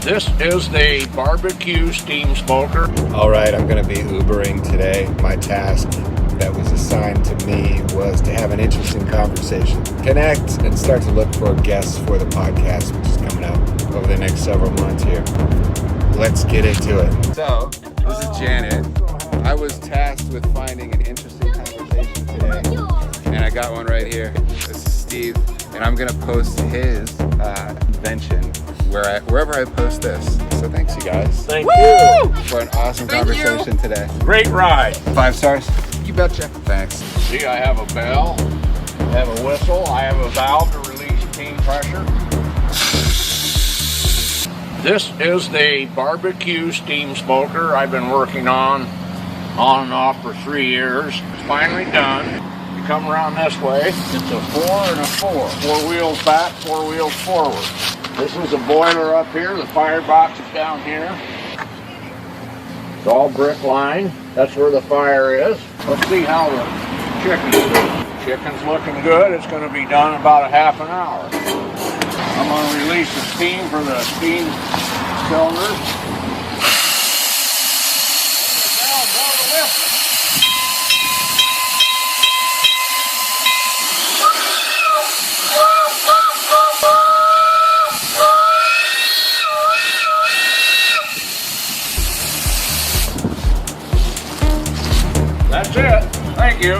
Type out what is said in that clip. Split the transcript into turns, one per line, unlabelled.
This is the barbecue steam smoker.
All right, I'm going to be Ubering today. My task that was assigned to me was to have an interesting conversation, connect, and start to look for guests for the podcast, which is coming out over the next several months here. Let's get into it. So, this is Janet. I was tasked with finding an interesting conversation today, and I got one right here. This is Steve, and I'm going to post his invention wherever I post this. So thanks, you guys.
Thank you.
For an awesome conversation today.
Great ride.
5 stars? You betcha. Thanks.
See, I have a bell, I have a whistle, I have a valve to release steam pressure. This is the barbecue steam smoker I've been working on and off for 3 years. It's finally done. You come around this way, it's a 4 and a 4. 4 wheels back, 4 wheels forward. This is a boiler up here, the firebox is down here. It's all brick line. That's where the fire is. Let's see how the chicken's doing. Chicken's looking good. It's going to be done in about a half an hour. I'm going to release the steam for the steam cylinders. Now blow the whistle. That's it. Thank you.